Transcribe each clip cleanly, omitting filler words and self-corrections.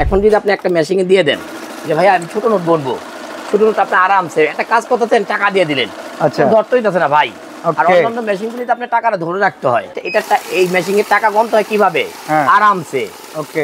এখন যদি আপনি একটা মেশিনে দিয়ে দেন যে ভাই আমি ছোট নোট বলবো, ছোট নোট আপনি আরামসে একটা কাজ করতেছেন, টাকা দিয়ে দিলেন, আচ্ছা ধরতেই যাচ্ছে না ভাই। আর অন্যান্য মেশিনগুলিতে আপনার টাকাটা ধরে রাখতে হয়। এটা এই মেশিনের টাকা গণতে হয় কিভাবে? আরামসে।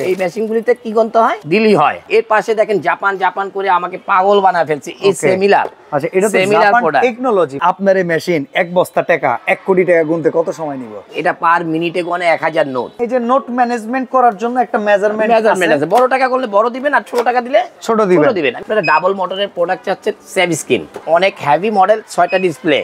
এই মেশিনগুলিতে কি গণতে হয়? দিলি হয়। এর পাশে দেখেন জাপান করে আমাকে পাগল বানায় ফেলছে এই সেমিলার। আচ্ছা, এটা তো জাপান টেকনোলজি। আপনার এই মেশিন এক বস্তা টাকা 1 কোটি টাকা গুনতে কত সময় নিব? এটা পার মিনিটে গণে 1000 নোট। এই যে নোট ম্যানেজমেন্ট করার জন্য একটা মেজারমেন্ট আছে। বড় টাকা করলে বড় দিবেন, আর ছোট টাকা দিলে ছোট দিবেন। আপনারা ডাবল মোটরের প্রোডাক্ট চাচ্ছেন, সেভ স্ক্রিন, অনেক হেভি মডেল, 6টা ডিসপ্লে।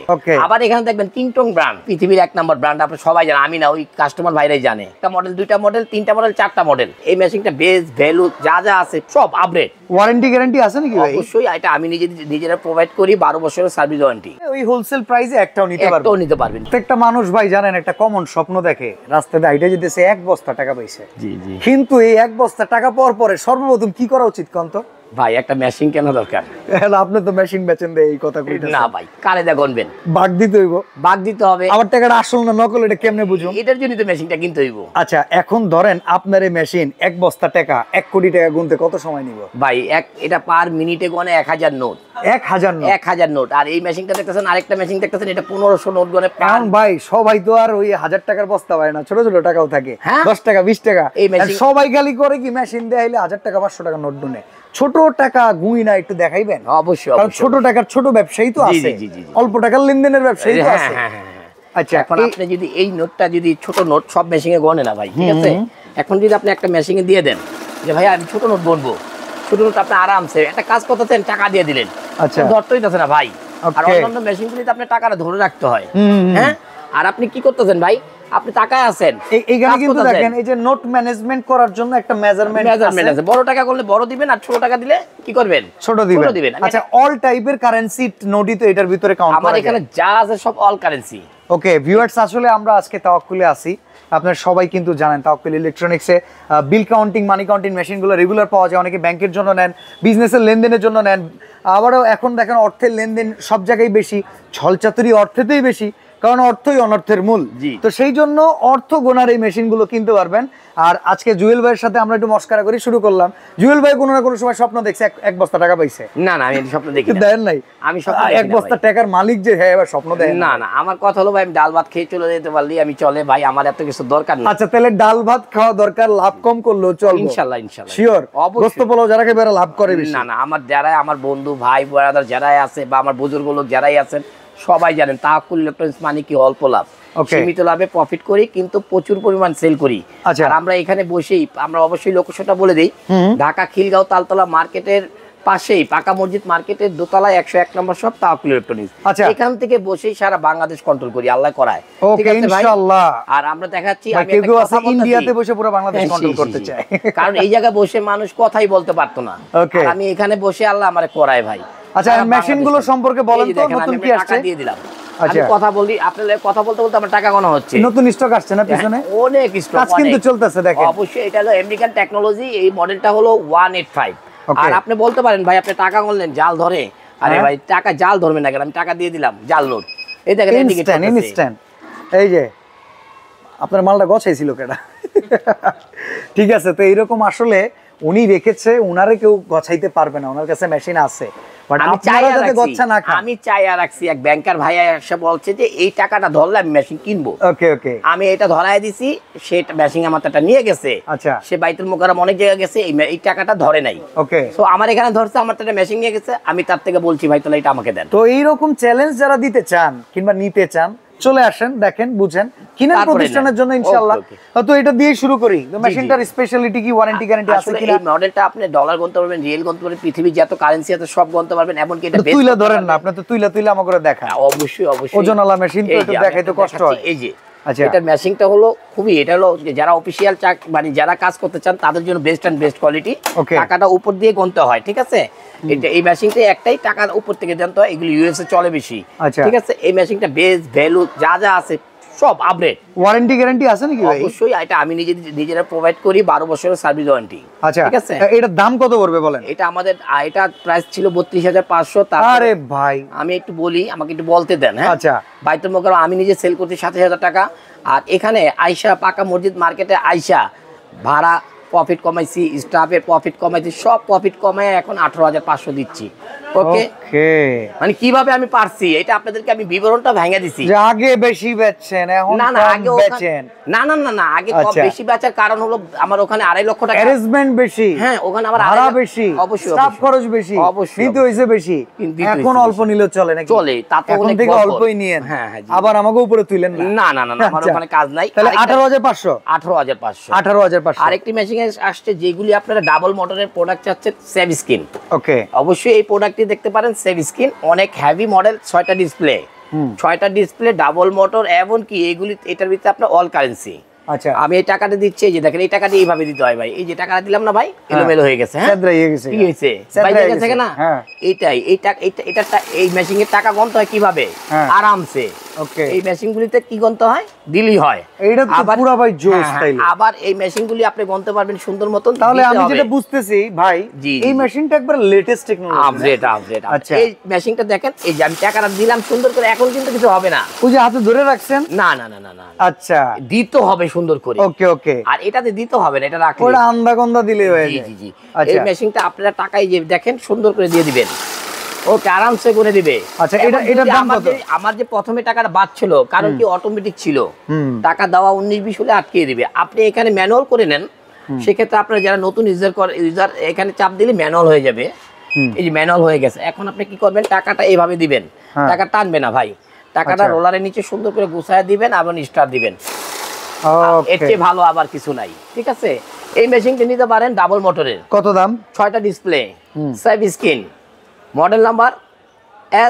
আবার এখানে দেখবেন কিংটং ব্র্যান্ড, পৃথিবীর 1 নম্বর ব্র্যান্ড। আপনারা সবাই জানেন, আমি না, ওই কাস্টমার ভাইরাই জানে। একটা মডেল, 2টা মডেল, 3টা মডেল, 4টা মডেল। এই মেশিনটা বেস ভ্যালু যা আছে সব আপডেট। ওয়ারেন্টি গ্যারান্টি আছে নাকি ভাই? অবশ্যই, এটা আমি নিজেরা প্রোভাইড করি, 12 বছরের সার্ভিস ওয়ারেন্টি। ওই হোলসেল প্রাইসে একটাও নিতে পারবেন। প্রত্যেকটা মানুষ ভাই জানেন একটা কমন স্বপ্ন দেখে, রাস্তায় হাইটে যেতেছে 1 বস্তা টাকা পাইছে। কিন্তু এই 1 বস্তা টাকা পাওয়ার পরে সর্বপ্রথম কি করা উচিত কন্ত ভাই? একটা মেশিন কেনা দরকার। আপনি তো মেশিন বেচেন দেয়, এই কথা কইতেছেন না ভাই, কারে দা গণবেন, ভাগ দিতে হইব। ভাগ দিতে হবে। আবার টাকাটা আসল না নকল এটা কেমনে বুঝুন? এটার জন্য তো মেশিনটা কিনতে হইব। আচ্ছা, এখন ধরেন আপনার এই মেশিন 1 বস্তা টাকা 1 কোটি টাকা গুনতে কত সময় নিব ভাই? এটা পার মিনিটে গণে 1000 নোট। 1000 নোট। আর এই মেশিনটা দেখতেছেন, আরেকটা মেশিন দেখতেছেন, এটা 1500 নোট গণে। কারণ ভাই সবাই তো আর ওই 1000 টাকার বস্তা পায় না, ছোট ছোট টাকাও থাকে, 10 টাকা 20 টাকা। এই মেশিন সবাই গালি করে কি মেশিন দেখাইলে 1000 টাকা 500 টাকা নোট গুনে। ছোট টাকা গুই না, একটু দেখাইবেন। অবশ্যই, কারণ ছোট টাকার ছোট ব্যবসায়ী তো আছে, অল্প টাকার লেনদেনের ব্যবসায়ী তো আছে। আচ্ছা, এখন আপনি যদি এই নোটটা, যদি ছোট নোট সব মেশিনে গণে না ভাই, ঠিক আছে? এখন যদি আপনি একটা মেশিনে দিয়ে দেন যে ভাই আমি ছোট নোট বলবো, ছোট নোট আপনি আরামসে একটা কাজ করতেছেন, টাকা দিয়ে দিলেন, ধরতেই যাচ্ছে না ভাই। আর অন্যান্য মেশিনগুলিতে আপনার টাকাটা ধরে রাখতে হয়। হ্যাঁ, আর আপনি কি করতেছেন ভাই? আপনি টাকায় আছেন, এইখানে কিন্তু দেখেন এই যে নোট ম্যানেজমেন্ট করার জন্য একটা মেজারমেন্ট আছে। বড় টাকা করলে বড় দিবেন, আর ছোট টাকা দিলে কি করবেন? ছোট দিবেন। আচ্ছা, অল টাইপের কারেন্সি নোটই তো এটার ভিতরে কাউন্ট করা যায়? আমার এখানে যা আছে সব অল কারেন্সি। ওকে ভিউয়ার্স, আসলে আমরা আজকে তাওয়াক্কুলে আছি। আপনারা সবাই কিন্তু জানেন তাওয়াক্কুল ইলেকট্রনিক্সে বিল কাউন্টিং, মানি কাউন্টিং মেশিনগুলো রেগুলার পাওয়া যায়। অনেকে ব্যাংকের জন্য নেন, বিজনেসের লেনদেনের জন্য নেন। আবারও এখন দেখেন অর্থের লেনদেন সব জায়গায় বেশি, ছলচাতুরি অর্থেতেই বেশি, কারণ অর্থই অনর্থের মূল। তো সেই জন্য অর্থ গোনার এই মেশিনগুলো কিনতে পারবেন। আর আজকে জুয়েল ভাইয়ের সাথে আমরা একটু মস্কারা করে শুরু করলাম। জুয়েল ভাই কোনো না কোনো সময় স্বপ্ন দেখছে 1 বস্তা টাকা পাইছে? না, আমি স্বপ্ন দেখি না। দেন নাই? আমি স্বপ্ন 1 বস্তা টাকার মালিক যে হ্যাঁ এবার স্বপ্ন দেন না। আমার কথা হলো ভাই, আমি ডাল ভাত খেয়ে চলে যেতে পারলি আমি চলে ভাই, আমার এত কিছু দরকার নেই। আচ্ছা, তাহলে ডাল ভাত খাওয়া দরকার, লাভ কম করলেও চলবে ইনশাআল্লাহ। শিওর? গোস্ত পোলাও যারা খাবে লাভ করে বেশি। না, আমার যারাই আমার বন্ধু ভাই ব্রাদার যারাই আছে, বা আমার বুজুর্গ লোক যারাই আছেন, সবাই জানেন তাওয়াক্কুল ইলেকট্রনিক্স মানে কি অল্প লাভ, সীমিত লাভে প্রফিট করি, কিন্তু প্রচুর পরিমাণ সেল করি। আর আমরা এখানে বসেই, আমরা অবশ্যই লোকেশনটা বলে দেই, ঢাকা খিলগাঁও তালতলা মার্কেটের পাশেই পাকা মসজিদ মার্কেটের দোতলায় 101 নম্বর শপ তাওয়াক্কুল ইলেকট্রনিক্স। এখান থেকে বসেই সারা বাংলাদেশ কন্ট্রোল করি, আল্লাহ করায়। ঠিক আছে ভাই, ইনশাআল্লাহ। আর আমরা দেখাচ্ছি, আমি একটা কথা বলতে, ইন্ডিয়াতে বসে পুরো বাংলাদেশ কন্ট্রোল করতে চাই, কারণ এই জায়গায় বসে মানুষ কথাই বলতে পারতো না, আর আমি এখানে বসে আল্লাহ আমারে করায় ভাই। আচ্ছা, মেশিনগুলো সম্পর্কে বলেন তো, নতুন কি আসছে? দিয়ে দিলাম। আমি কথা বলি, আপনাদের কথা বলতে বলতে আমার টাকা গোনা হচ্ছে। নতুন স্টক আসছে না পিছনে? অনেক স্টক, কাজ কিন্তু চলতেছে দেখেন। অবশ্যই, এটা হলো আমেরিকান টেকনোলজি। এই মডেলটা হলো 185। আর আপনি বলতে পারেন ভাই আপনি টাকা গুনলেন জাল ধরে। আরে ভাই, টাকা জাল ধরবে না কেন? আমি টাকা দিয়ে দিলাম, জাল নোট। এই দেখেন ইনস্ট্যান্ট। এই যে আপনার মালটা গছাইছিল কেডা? ঠিক আছে, তো এইরকম আসলে উনি রেখেছে, উনারে কেউ গছাইতে পারবে না, ওনার কাছে মেশিন আছে। আমি চাই আর রাখছি, এক ব্যাংকার ভাই এসে বলছে যে এই টাকাটা ধরলে আমি মেশিন কিনবো। আমি এটা ধরাই দিছি, সে মেশিন আমার টাকা নিয়ে গেছে। সে বাইতুল মোকাররম অনেক জায়গায় গেছে, এই টাকাটা ধরে নাই। সো আমার এখানে ধরছে, আমার টাকা মেশিন নিয়ে গেছে, আমি তার থেকে বলছি ভাই তাহলে এটা আমাকে দেন। তো এইরকম চ্যালেঞ্জ যারা দিতে চান কিংবা নিতে চান, চলে আসেন, দেখেন, বুঝেন, কিনেন প্রতিষ্ঠানের জন্য ইনশাআল্লাহ। তো এটা দিয়ে শুরু করি। মেশিনটার স্পেশালিটি কি, ওয়ারেন্টি গ্যারান্টি আছে কিনা? এই মডেলটা আপনি ডলার গণতে পারবেন, রিয়েল গণতে পারবেন, পৃথিবীর যত কারেন্সি আছে সব গণতে পারবেন। এমনকি এটা তুইলা ধরেন না, আপনি তো তুইলা আমাকে দেখান। অবশ্যই ওজনওয়ালা মেশিন তো একটু দেখাইতে কষ্ট হয়। এই যে এটা মেশিনটা হলো খুবই, এটা হলো যারা অফিশিয়াল মানে যারা কাজ করতে চান তাদের জন্য বেস্ট এন্ড বেস্ট কোয়ালিটি। টাকাটা উপর দিয়ে গণতে হয়, ঠিক আছে? এটা এই মেশিনটা একটাই টাকার উপর থেকে জানতে হয়, এগুলো ইউএসএ চলে বেশি, ঠিক আছে? এই মেশিনটা বেস ভ্যালু যা আছে সব আপডেট। ওয়ারেন্টি গ্যারান্টি আছে নাকি ভাই? অবশ্যই, এটা আমি নিজেরা প্রোভাইড করি, 12 বছরের সার্ভিস ওয়ারেন্টি। ঠিক আছে, এটার দাম কত পড়বে বলেন? এটা আমাদের এটা প্রাইস ছিল 32,500। আরে ভাই, আমি একটু বলি, আমাকে একটু বলতে দেন। হ্যাঁ, বাইতুল মোকাররম আমি নিজে সেল করছি 27,000 টাকা। আর এখানে আইসা পাকা মসজিদ মার্কেটে আইসা ভাড়া প্রফিট কমাইছি, স্টাফের প্রফিট কমাইছি, সব প্রফিট কমায় এখন 18,500 দিচ্ছি। ওকে, মানে কিভাবে আমি পারছি এটা আপনাদেরকে আমি বিবরণটা ভেঙে দিছি। যে আগে বেশি বেচছেন, এখন না না আগে বেচেন? না না না না, আগে কম বেশি বেচার কারণ হলো আমার ওখানে 2.5 লক্ষ টাকা অ্যারেঞ্জমেন্ট বেশি, হ্যাঁ ওখানে আমার ভাড়া বেশি, অবশ্যই স্টাফ খরচ বেশি, অবশ্যই নিতে হইছে বেশি। এখন অল্প নিলে চলে নাকি? চলে, তা তো এখন থেকে অল্পই নিয়েন, হ্যাঁ হ্যাঁ, আবার আমাকে উপরে তুইলেন না। না না না, আমার ওখানে কাজ নাই। তাহলে 18,500 18,500 18,500। আরেকটি মেশিন আসছে যেগুলি আপনারা ডাবল মোটরের প্রোডাক্ট চাচ্ছেন, সেভ স্ক্রিন। ওকে, অবশ্যই এই প্রোডাক্টটি দেখতে পারেন, সেভ স্ক্রিন, অনেক হেভি মডেল, 6টা ডিসপ্লে, 6টা ডিসপ্লে, ডাবল মোটর, এবং কি এগুলি এটার ভিতরে আপনার অল কারেন্সি। আচ্ছা, আমি এই টাকাটা দিচ্ছি, এই যে দেখেন এই টাকাটা এইভাবে দিতে হয় ভাই। এই যে টাকাটা দিলাম না ভাই, এলোমেলো হয়ে গেছে, হ্যাঁ সেদ্রা হয়ে গেছে, কি হয়েছে বাইরে গেছে না? এইটাই, এটা এই মেশিং এর টাকা গণতে হয় কিভাবে? আরামসে। ওকে, এই মেশিনগুলিতে কি গণতে হয়? দিলি হয়। এইটা তো পুরো ভাই জোস তাইলে। আবার এই মেশিনগুলি আপনি গণতে পারবেন সুন্দর মতন। তাহলে আমি যেটা বুঝতেছি ভাই, এই মেশিনটা একবার লেটেস্ট টেকনোলজি, আপডেট। আচ্ছা, এই মেশিনটা দেখেন, এই যে আমি টাকাটা দিলাম সুন্দর করে, এখন কিন্তু কিছু হবে না। ওই যে হাতে ধরে রাখছেন? না না না না না, আচ্ছা, দিতে হবে সুন্দর করে। ওকে ওকে, আর এটাতে দিতে হবে না, এটা রাখলে ওটা আন্দা গন্দা দিলে হয়ে যায়। জি জি, এই মেশিনটা আপনারা টাকায় যে দেখেন সুন্দর করে দিয়ে দিবেন, ওকে আরামসে করে দিবে। আচ্ছা, এটার দাম কত? আমার যে প্রথমে টাকাটা বাঁচছিল, কারণ কি অটোমেটিক ছিল, টাকা দেওয়া 19-20 হলে আটকিয়ে দিবে। আপনি এখানে ম্যানুয়াল করে নেন, সেক্ষেত্রে আপনারা যারা নতুন ইউজার এখানে চাপ দিলে ম্যানুয়াল হয়ে যাবে। এই যে ম্যানুয়াল হয়ে গেছে, এখন আপনি কি করবেন, টাকাটা এইভাবে দিবেন, টাকা টানবে না ভাই, টাকাটা রোলারের নিচে সুন্দর করে গুছায় দিবেন, আবার স্টার দিবেন। এর চেয়ে ভালো আবার কিছু নাই, ঠিক আছে? এই মেশিনটা নিতে পারেন ডাবল মোটরের। কত দাম? 6টা display, save screen, model number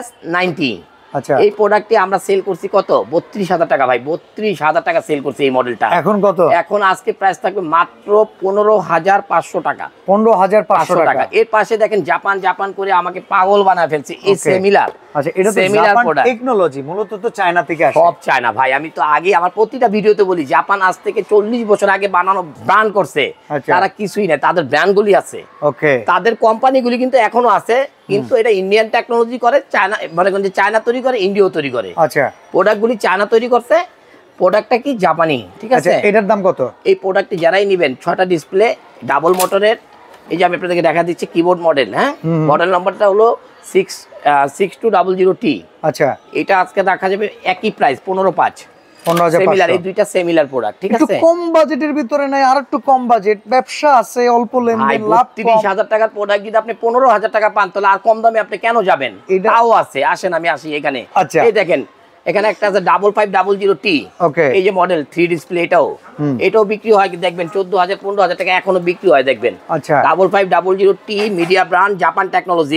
S90। আচ্ছা, এই প্রোডাক্টটি আমরা সেল করছি কত? 32,000 টাকা ভাই, 32,000 টাকা সেল করছি এই মডেলটা। এখন কত? এখন আজকে প্রাইস থাকবে মাত্র 15,500 টাকা। 15,500 টাকা। এর পাশে দেখেন জাপান করে আমাকে পাগল বানায় ফেলছে, এই সেমিলার। আচ্ছা, এটা তো জাপান টেকনোলজি, মূলত তো চায়না থেকে আসে। সব চায়না ভাই, আমি তো আগে আমার প্রতিটা ভিডিওতে বলি, জাপান আজ থেকে 40 বছর আগে বানানো ব্র্যান্ড করছে, তারা কিছুই না, তাদের ব্র্যান্ডগুলি আছে। ওকে, তাদের কোম্পানিগুলি কিন্তু এখনো আছে, কিন্তু এটা ইন্ডিয়ান টেকনোলজি করে, চায়না মানে চায়না তৈরি করে, ইন্ডিয়াও তৈরি করে। আচ্ছা, প্রোডাক্টগুলি চায়না তৈরি করছে, প্রোডাক্টটা কি জাপানি, ঠিক আছে? এটার দাম কত? এই প্রোডাক্টটি যারাই নেবেন, 6টা ডিসপ্লে, ডাবল মোটরের, এই যে আমি আপনাদেরকে দেখা দিচ্ছি কিবোর্ড মডেল, হ্যাঁ মডেল নাম্বারটা হলো 6200T। আচ্ছা, এটা আজকে দেখা যাবে একই প্রাইস 15,500। 15,500। এই দুইটা সিমিলার প্রোডাক্ট, ঠিক আছে? কম বাজেটের ভিতরে নাই, আর একটু কম বাজেট, ব্যবসা আছে, অল্প লেনদেন, লাভ কম। 30,000 টাকার প্রোডাক্ট যদি আপনি 15,000 টাকা পান, তাহলে আর কম দামে আপনি কেন যাবেন? তাও আছে, আসেন আমি আসি এখানে। এই দেখেন, এখানে একটা আছে 5500T। এই যে মডেল 3 ডিসপ্লে, এটাও বিক্রি হয়, দেখবেন 14,000-15,000 টাকা এখনো বিক্রি হয়, দেখবেন। আচ্ছা, 5500T media brand, Japan technology.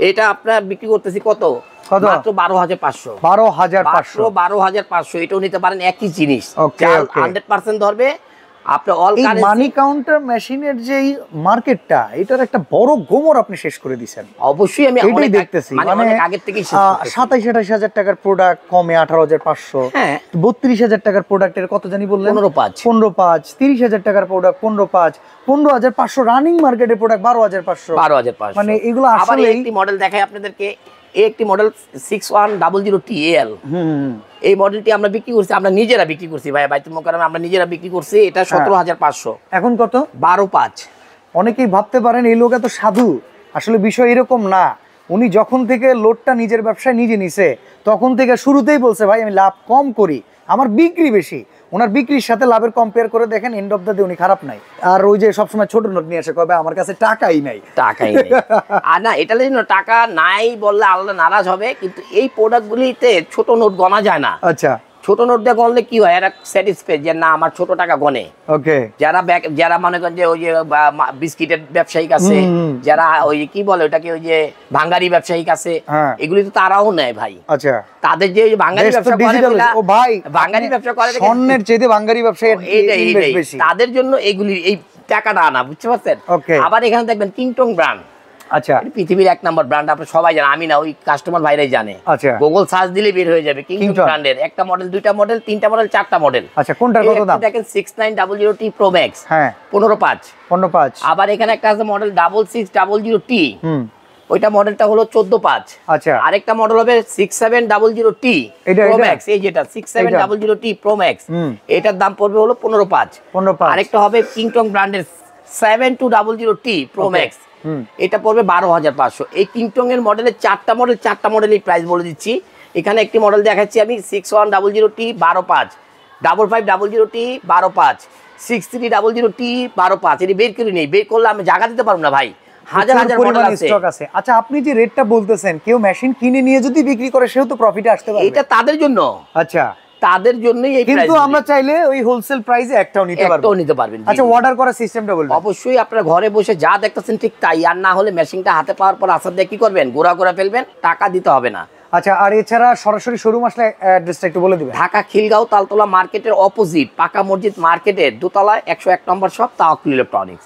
এটা আপনার বিক্রি করতেছি কত? মাত্র 12,500। 12,500। এটাও নিতে পারেন, একই জিনিস, 100% ধরবে। আপনি অল কারেন্সি। মানি কাউন্টার মেশিনের যে মার্কেটটা, এটার একটা বড় গোমর আপনি শেষ করে দিয়েছেন। অবশ্যই আমি অনেক দেখতেছি, মানে অনেক আগে থেকেই 27-28 টাকার প্রোডাক্ট কমে 18,500, 32,000 টাকার প্রোডাক্টের কত জানি বললেন? 15,500, 30,000 টাকার প্রোডাক্ট 15,500, 15,500 রানিং মার্কেটের প্রোডাক্ট 12,500। মানে এগুলো আসলে একটি মডেল দেখাই আপনাদেরকে, একটি মডেল 6100TL। এই মডেলটি আমরা বিক্রি করছি, আমরা নিজেরা বিক্রি করছি ভাই, বাইতুল মোকাররমে আমরা নিজেরা বিক্রি করছি। এটা 17,500। এখন কত? 12,500। অনেকেই ভাবতে পারেন এই লোক এত সাধু, আসলে বিষয় এরকম না। উনি যখন থেকে লোডটা নিজের ব্যবসায় নিজে নিছে, তখন থেকে শুরুতেই বলছে ভাই আমি লাভ কম করি, আমার বিক্রি বেশি। ওনার বিক্রির সাথে লাভের কম্পেয়ার করে দেখেন, এন্ড অফ দ্য ডে উনি খারাপ নাই। আর ওই যে সবসময় ছোট নোট নিয়ে আসে, কবে আমার কাছে টাকাই নাই। আর না, এটা টাকা নাই বললে আল্লাহ নারাজ হবে, কিন্তু এই প্রোডাক্টগুলিতে ছোট নোট গণা যায় না। আচ্ছা, ছোট নোট দিয়ে গণলে কি হয়, এরা স্যাটিসফাইড যে না আমার ছোট টাকা গনে। ওকে, যারা মনে করেন যে ওই যে বিস্কিটের ব্যবসায়িক আছে, যারা ওই কি বলে ওটাকে, ওই যে ভাঙ্গারি ব্যবসায়িক আছে, এগুলি তো তারাও নেয় ভাই। আচ্ছা, তাদের যে ভাঙ্গারি ব্যবসা করে, ও ভাই ভাঙ্গারি ব্যবসা করে, স্বর্ণের চেয়ে ভাঙ্গারি ব্যবসায় বেশি, তাদের জন্য এগুলি এই টাকাটা আনা, বুঝতে পারছেন? আবার এখানে দেখবেন কিংটং ব্র্যান্ড। আচ্ছা, পৃথিবীর 1 নম্বর ব্র্যান্ড, আপনি সবাই জানেন, আমি না, ওই কাস্টমার ভাইরাই জানে। আচ্ছা, গুগল সার্চ দিলে বের হয়ে যাবে কিংটং ব্র্যান্ডের একটা মডেল, 2টা মডেল, 3টা মডেল, 4টা মডেল। আচ্ছা, কোনটার কত দাম? দেখেন 6900T Pro Max, 15,500। 15,500। আবার এখানে একটা আছে মডেল 6600T, ওইটা মডেলটা হলো 14.5। আচ্ছা, আরেকটা মডেল হবে 6700T Pro Max, এই যেটা 6700T Pro Max, এটার দাম পড়বে হলো 15.5। আরেকটা হবে কিংটং ব্র্যান্ডের 7200T Pro Max, এটা পড়বে 12,500। এই কিংটং এর মডেলের চারটা মডেলের প্রাইস বলে দিচ্ছি। এখানে একটি মডেল দেখাচ্ছি আমি 6100T 12.5, 5500T 12.5, 6300T 12.5। এটি বের করে নেই, বের করলে আমি জায়গা দিতে পারবো না ভাই, হাজার মডেল আছে। আচ্ছা, আপনি যে রেটটা বলতেছেন, কেউ মেশিন কিনে নিয়ে যদি বিক্রি করে সেও তো প্রফিটে আসতে পারবে। এটা তাদের জন্য। আচ্ছা, তাদের জন্যই এই প্রাইস, কিন্তু আমরা চাইলে ওই হোলসেল প্রাইসে একটাও নিতে পারবেন। আচ্ছা, অর্ডার করার সিস্টেমটা বলবেন। অবশ্যই আপনারা ঘরে বসে যা দেখতেছেন ঠিক তাই, আর না হলে মেশিনটা হাতে পাওয়ার পর আসার দিয়ে কি করবেন, গোড়া ফেলবেন, টাকা দিতে হবে না। আচ্ছা, আর এছাড়া সরাসরি শোরুম আসলে অ্যাড্রেসটা একটু বলে দিবেন। ঢাকা খিলগাঁও তালতলা মার্কেটের অপোজিট পাকা মসজিদ মার্কেটের দোতলায় 101 নম্বর শপ তাওয়াক্কুল ইলেকট্রনিক্স।